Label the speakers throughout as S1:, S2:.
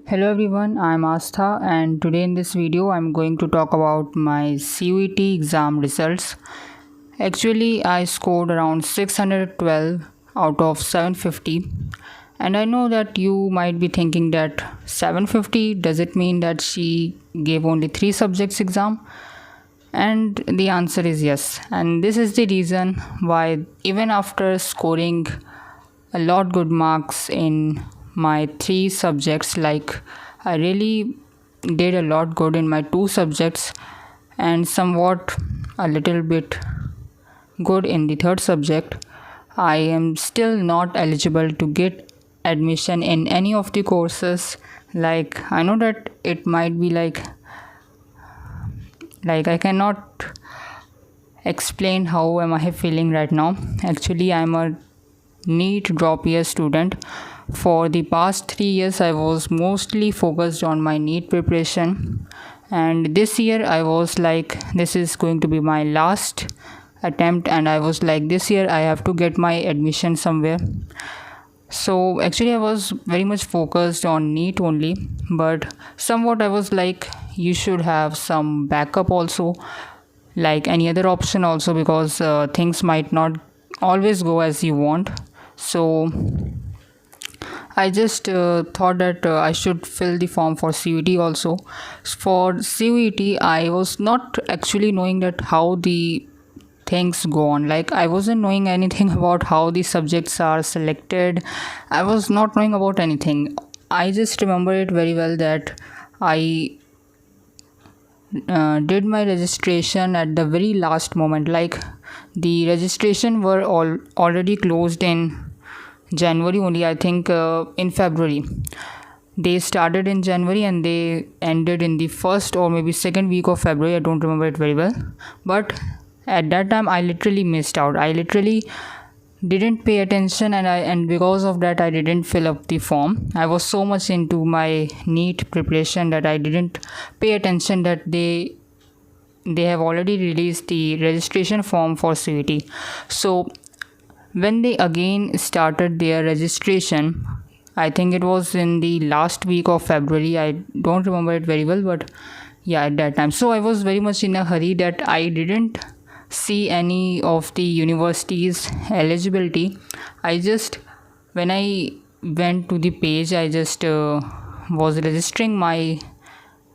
S1: Hello everyone, I'm Astha and today in this video I'm going to talk about my CUET exam results. Actually, I scored around 612 out of 750, and I know that you might be thinking that 750, does it mean that she gave only 3 subjects exam? And the answer is yes, and this is the reason why even after scoring a lot good marks in my 3 subjects, like I really did a lot good in my 2 subjects and somewhat a little bit good in the third subject, I am still not eligible to get admission in any of the courses. Like I know that it might be like I cannot explain how am I feeling right now. Actually, I'm a NEET drop year student. For the past 3 years I was mostly focused on my NEET preparation, and this year I was like, this is going to be my last attempt, and I was like, this year I have to get my admission somewhere. So actually I was very much focused on NEET only, but somewhat I was like, you should have some backup also, like any other option also, because things might not always go as you want. So I just thought that I should fill the form for CUET also. For CUET, I was not actually knowing that how the things go on. Like I wasn't knowing anything about how the subjects are selected. I was not knowing about anything. I just remember it very well that I did my registration at the very last moment. Like the registration were already closed in January only, I think in February. They started in January and they ended in the first or maybe second week of February. I don't remember it very well. But at that time I literally missed out. I literally didn't pay attention, and because of that I didn't fill up the form. I was so much into my NEET preparation that I didn't pay attention that they have already released the registration form for CUET. So when they again started their registration, I think it was in the last week of February. I don't remember it very well, but yeah, at that time. So I was very much in a hurry that I didn't see any of the universities eligibility. I just, when I went to the page, I just was registering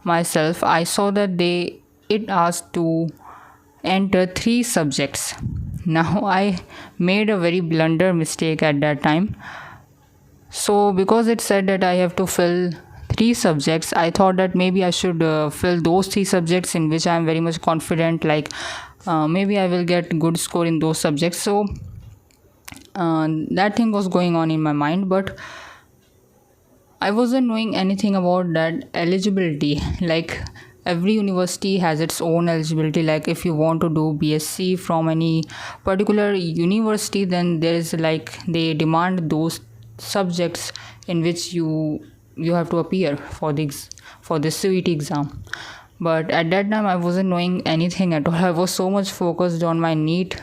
S1: myself. I saw that it asked to enter 3 subjects. Now I made a very blunder mistake at that time. So because it said that I have to fill 3 subjects, I thought that maybe I should fill those 3 subjects in which I am very much confident, like maybe I will get good score in those subjects. So that thing was going on in my mind, but I wasn't knowing anything about that eligibility. Like every university has its own eligibility. Like if you want to do BSc from any particular university, then there is like they demand those subjects in which you have to appear for this CUET exam. But at that time I wasn't knowing anything at all. I was so much focused on my NEET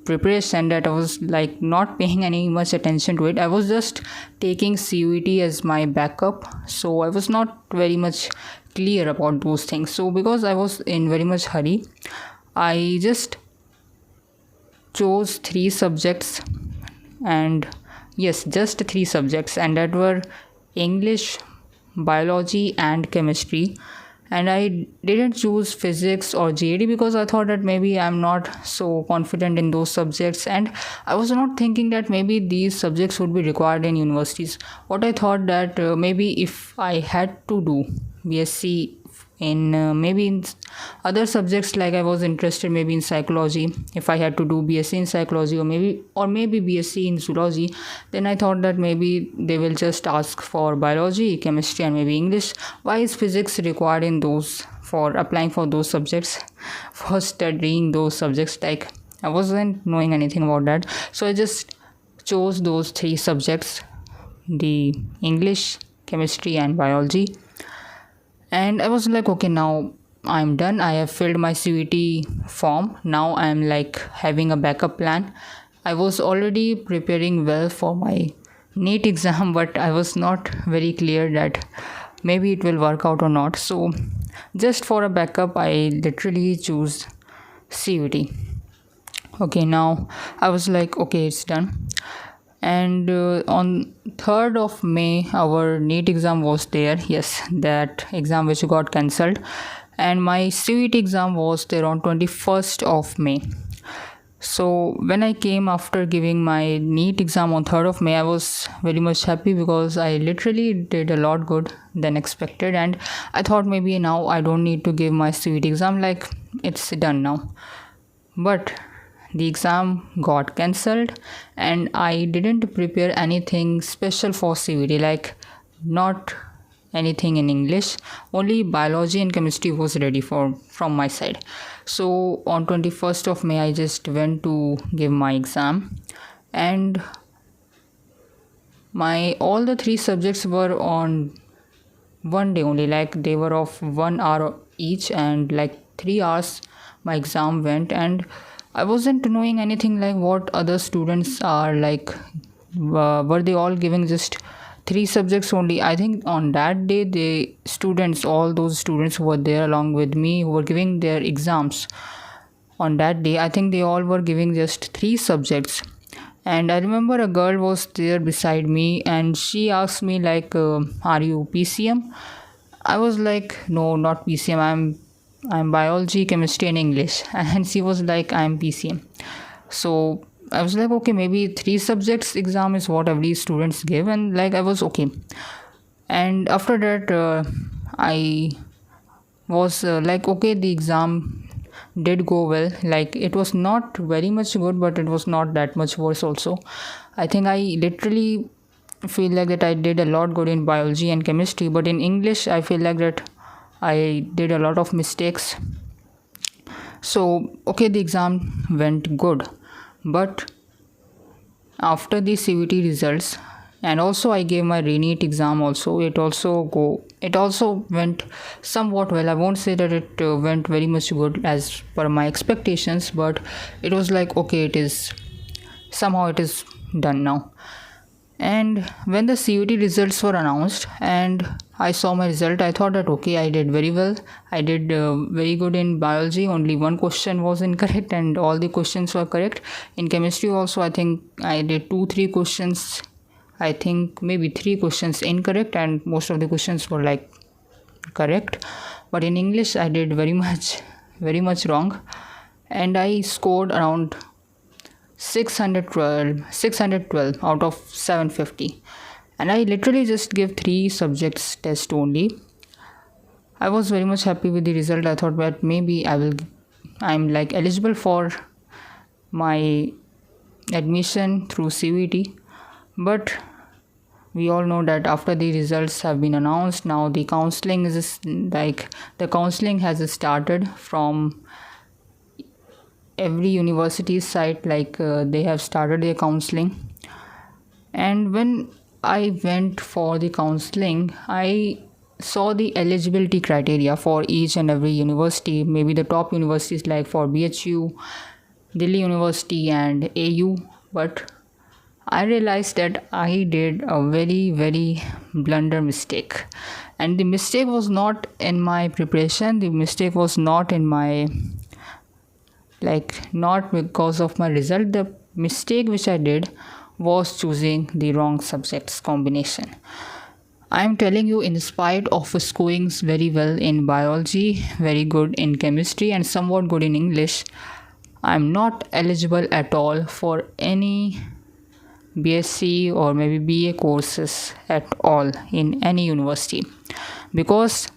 S1: preparation that I was like not paying any much attention to it. I was just taking CUET as my backup, so I was not very much clear about those things. So because I was in very much hurry, I just chose 3 subjects, and yes, just 3 subjects, and that were English, biology and chemistry. And I didn't choose physics or GAD because I thought that maybe I'm not so confident in those subjects, and I was not thinking that maybe these subjects would be required in universities. What I thought that maybe if I had to do BSc in maybe in other subjects, like I was interested maybe in psychology, if I had to do BSc in psychology, or maybe BSc in zoology, then I thought that maybe they will just ask for biology, chemistry and maybe English. Why is physics required in those, for applying for those subjects, for studying those subjects? Like I wasn't knowing anything about that. So I just chose those 3 subjects, the English, chemistry and biology. And I was like, okay, now I'm done. I have filled my CUET form. Now I'm like having a backup plan. I was already preparing well for my NEET exam, but I was not very clear that maybe it will work out or not. So just for a backup, I literally choose CUT. Okay, now I was like, okay, it's done. And on 3rd of May, our NEET exam was there. Yes, that exam which got cancelled. And my CUT exam was there on 21st of May. So when I came after giving my NEET exam on 3rd of May, I was very much happy because I literally did a lot good than expected, and I thought maybe now I don't need to give my CUT exam, like it's done now. But the exam got cancelled and I didn't prepare anything special for CUT, like not anything in English, only biology and chemistry was ready for from my side. So on 21st of May I just went to give my exam, and my all the three subjects were on one day only, like they were of 1 hour each, and like 3 hours my exam went. And I wasn't knowing anything like what other students are like. Were they all giving just three subjects only? I think on that day the students, all those students who were there along with me, who were giving their exams on that day, I think they all were giving just three subjects. And I remember a girl was there beside me and she asked me like, are you PCM? I was like, no, not PCM. I'm biology, chemistry, and English. And she was like, I'm PCM. So I was like, okay, maybe three subjects exam is what every students give, and like I was okay. And after that, I was like, okay, the exam did go well. Like it was not very much good, but it was not that much worse also. I think I literally feel like that I did a lot good in biology and chemistry, but in English I feel like that I did a lot of mistakes. So okay, the exam went good, but after the CVT results, and also I gave my re-NEET exam also, it also went somewhat well. I won't say that it went very much good as per my expectations, but it was like, okay, it is somehow it is done now. And when the CUT results were announced and I saw my result, I thought that okay, I did very well. I did very good in biology. Only one question was incorrect and all the questions were correct. In chemistry also, I think I did 2-3 questions. I think maybe 3 questions incorrect and most of the questions were like correct. But in English, I did very much wrong. And I scored around 612 out of 750, and I literally just gave 3 subjects test only. I was very much happy with the result. I thought that maybe I'm like eligible for my admission through CVT. But we all know that after the results have been announced, now the counseling has started from every university's site. Like they have started their counseling, and when I went for the counseling, I saw the eligibility criteria for each and every university, maybe the top universities like for BHU, Delhi University, and AU. But I realized that I did a very blunder mistake, and the mistake was not in my preparation. The mistake was not in my not because of my result. The mistake which I did was choosing the wrong subjects combination. I am telling you, in spite of scoring very well in biology, very good in chemistry, and somewhat good in English, I am not eligible at all for any BSc or maybe BA courses at all in any university, because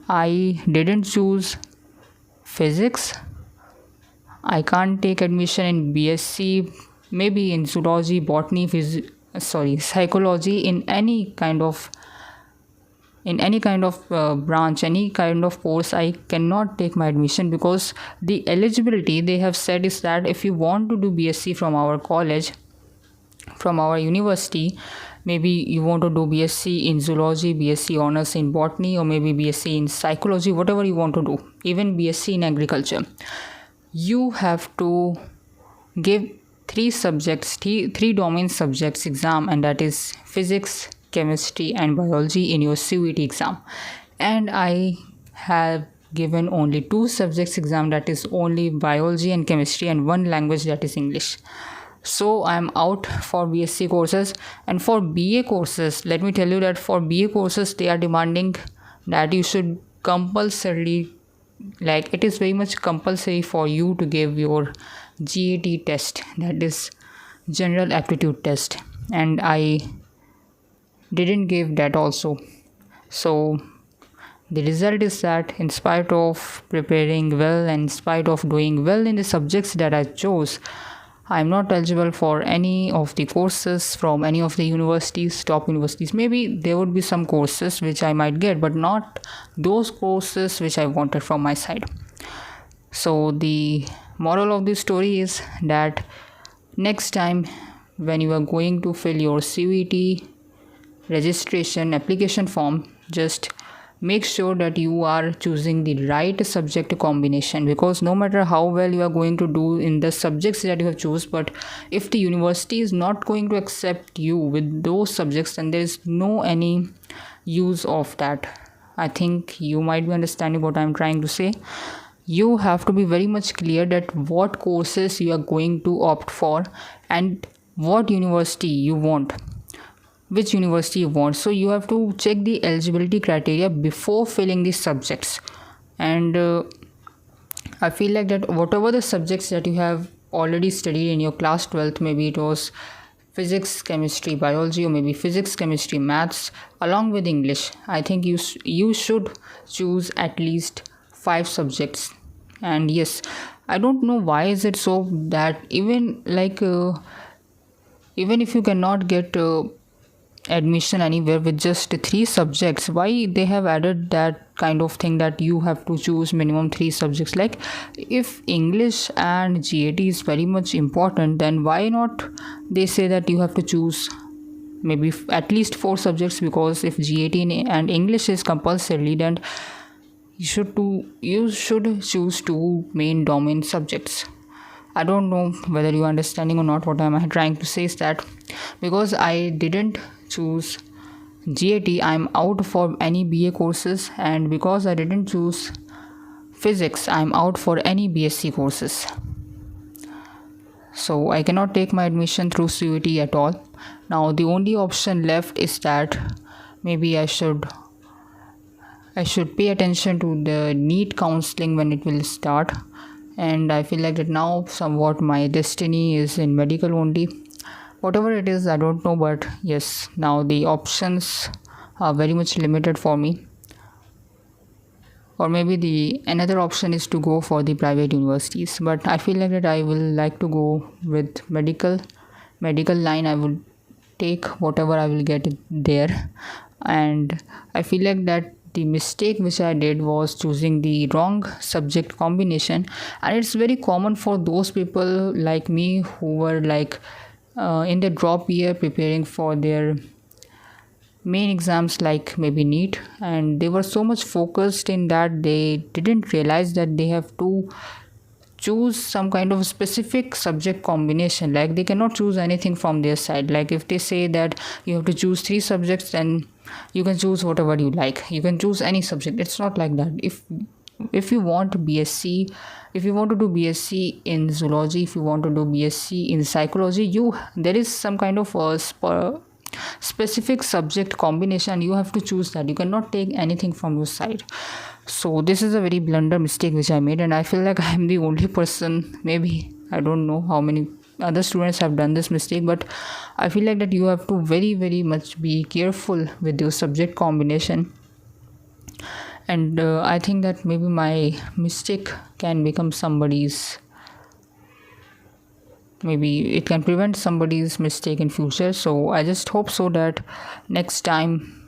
S1: I didn't choose physics. I can't take admission in BSc, maybe in zoology, botany, psychology, in any kind of branch, any kind of course. I cannot take my admission because the eligibility they have said is that if you want to do BSc from our college, from our university, maybe you want to do BSc in zoology, BSc honors in botany, or maybe BSc in psychology, whatever you want to do, even BSc in agriculture, you have to give three domain subjects exam, and that is physics, chemistry, and biology in your CUET exam. And I have given only two subjects exam, that is only biology and chemistry, and one language, that is English. So I'm out for BSc courses. And for BA courses, let me tell you that for BA courses they are demanding that you should compulsorily, like it is very much compulsory for you to give your GAT test, that is general aptitude test, and I didn't give that also. So the result is that in spite of preparing well and in spite of doing well in the subjects that I chose, I'm not eligible for any of the courses from any of the universities, top universities. Maybe there would be some courses which I might get, but not those courses which I wanted from my side. So the moral of this story is that next time when you are going to fill your CUET registration application form, just make sure that you are choosing the right subject combination, because no matter how well you are going to do in the subjects that you have chosen, but if the university is not going to accept you with those subjects, then there is no any use of that. I think you might be understanding what I'm trying to say. You have to be very much clear that what courses you are going to opt for and what university you want, which university you want. So you have to check the eligibility criteria before filling the subjects. And I feel like that whatever the subjects that you have already studied in your class 12th, maybe it was physics, chemistry, biology, or maybe physics, chemistry, maths, along with English, I think you should choose at least 5 subjects. And yes, I don't know why is it so that even even if you cannot get admission anywhere with just 3 subjects, why they have added that kind of thing that you have to choose minimum 3 subjects. Like if English and GAT is very much important, then why not they say that you have to choose maybe at least 4 subjects, because if GAT and English is compulsory, then you should choose 2 main domain subjects. I don't know whether you are understanding or not. What I'm trying to say is that because I didn't choose GAT, I'm out for any BA courses, and because I didn't choose physics, I'm out for any BSc courses. So I cannot take my admission through CUET at all. Now the only option left is that maybe I should pay attention to the NEET counseling when it will start. And I feel like that now somewhat my destiny is in medical only. Whatever it is, I don't know, but yes, now the options are very much limited for me. Or maybe the another option is to go for the private universities, but I feel like that I will like to go with medical line. I will take whatever I will get there. And I feel like that the mistake which I did was choosing the wrong subject combination, and it's very common for those people like me who were like in the drop year preparing for their main exams like maybe NEET, and they were so much focused in that they didn't realize that they have to choose some kind of specific subject combination. Like they cannot choose anything from their side. Like if they say that you have to choose 3 subjects, then you can choose whatever you like, you can choose any subject. It's not like that. If you want BSc, if you want to do BSc in zoology, if you want to do BSc in psychology, there is some kind of a specific subject combination. You have to choose that. You cannot take anything from your side. So this is a very blunder mistake which I made, and I feel like I'm the only person. Maybe I don't know how many other students have done this mistake, but I feel like that you have to very very much be careful with your subject combination. And I think that maybe my mistake can become somebody's, maybe it can prevent somebody's mistake in future. So I just hope so that next time,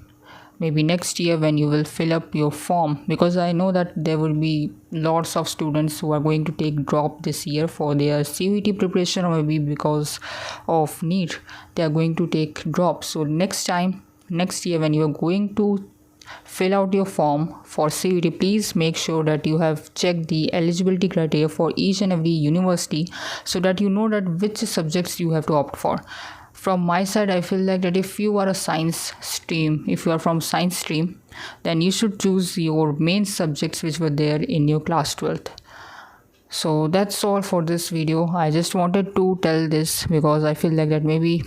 S1: maybe next year when you will fill up your form, because I know that there will be lots of students who are going to take drop this year for their CUET preparation, or maybe because of NEET they are going to take drop. So next year when you are going to fill out your form for CUET, please make sure that you have checked the eligibility criteria for each and every university so that you know that which subjects you have to opt for. From my side, I feel like that if you are a science stream, if you are from science stream, then you should choose your main subjects which were there in your class 12th. So that's all for this video. I just wanted to tell this because I feel like that maybe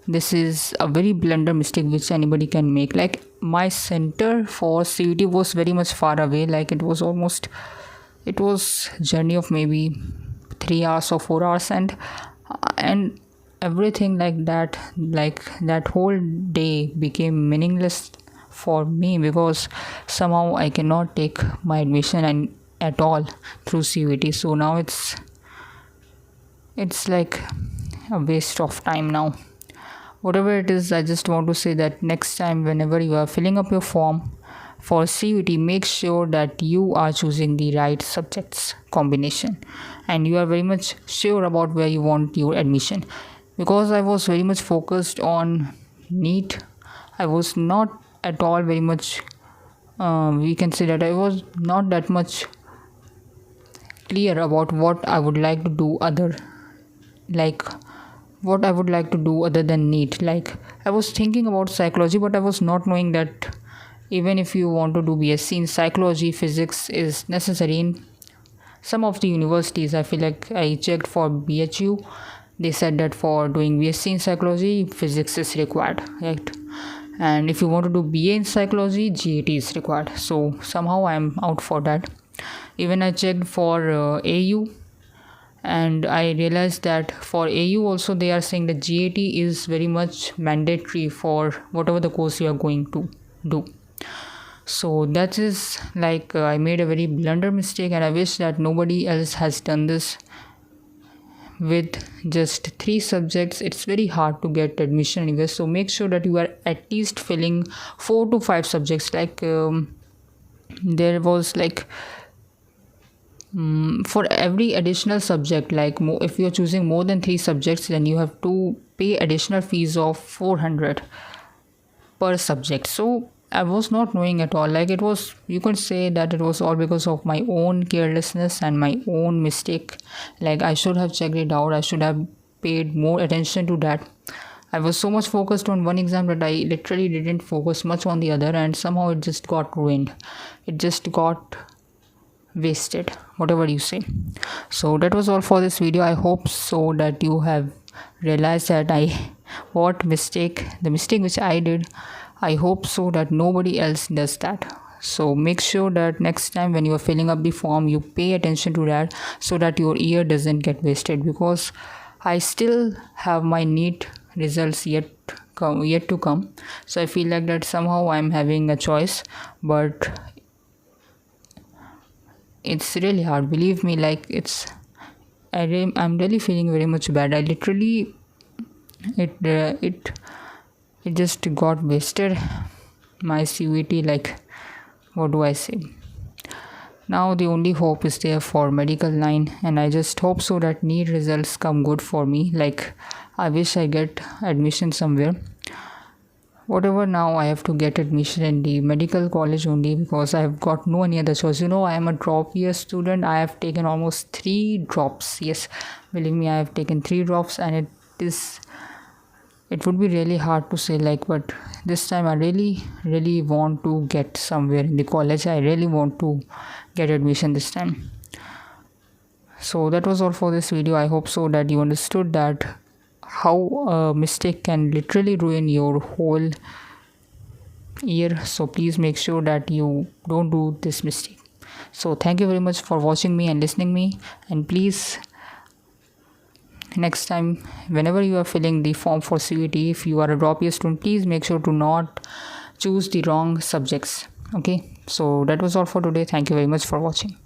S1: this is a very blunder mistake which anybody can make. Like my center for CUET was very much far away. Like it was journey of maybe 3 hours or 4 hours, and everything like that whole day became meaningless for me because somehow I cannot take my admission and at all through CUET. So now it's like a waste of time now. Whatever it is, I just want to say that next time whenever you are filling up your form for CUET, make sure that you are choosing the right subjects combination and you are very much sure about where you want your admission. Because I was very much focused on NEET, I was not at all very much we can say that I was not that much clear about what I would like to do other than NEET. Like I was thinking about psychology, but I was not knowing that even if you want to do BSc in psychology, physics is necessary in some of the universities. I feel like I checked for BHU, they said that for doing BSc in psychology, physics is required, right? And if you want to do BA in psychology, GAT is required. So somehow I am out for that. Even I checked for AU, and I realized that for AU also they are saying that GAT is very much mandatory for whatever the course you are going to do. So that is like I made a very blunder mistake, and I wish that nobody else has done this. With just 3 subjects, it's very hard to get admission anywhere. So make sure that you are at least filling 4 to 5 subjects. Like there was like for every additional subject, like if you are choosing more than 3 subjects, then you have to pay additional fees of 400 per subject. So I was not knowing at all. Like it was, you could say that it was all because of my own carelessness and my own mistake. Like I should have checked it out, I should have paid more attention to that. I was so much focused on one exam that I literally didn't focus much on the other, and somehow it just got ruined, it just got wasted, whatever you say. So that was all for this video. I hope so that you have realized that the mistake which I did, I hope so that nobody else does that. So make sure that next time when you are filling up the form, you pay attention to that so that your year doesn't get wasted. Because I still have my NEET results yet to come. So I feel like that somehow I'm having a choice, but it's really hard, believe me. Like I'm really feeling very much bad. I literally it just got wasted, my CUET. Like what do I say? Now the only hope is there for medical line, and I just hope so that NEET results come good for me. Like I wish I get admission somewhere. Whatever, now I have to get admission in the medical college only because I have got no any other choice. I am a drop year student. I have taken almost 3 drops. Yes, believe me, I have taken 3 drops, and it would be really hard to say, like, but this time I really want to get somewhere in the college. I really want to get admission this time. So that was all for this video. I hope so that you understood that how a mistake can literally ruin your whole year. So please make sure that you don't do this mistake. So thank you very much for watching me and listening me, and please next time whenever you are filling the form for CUET, if you are a drop year student, please make sure to not choose the wrong subjects. Okay, so that was all for today. Thank you very much for watching.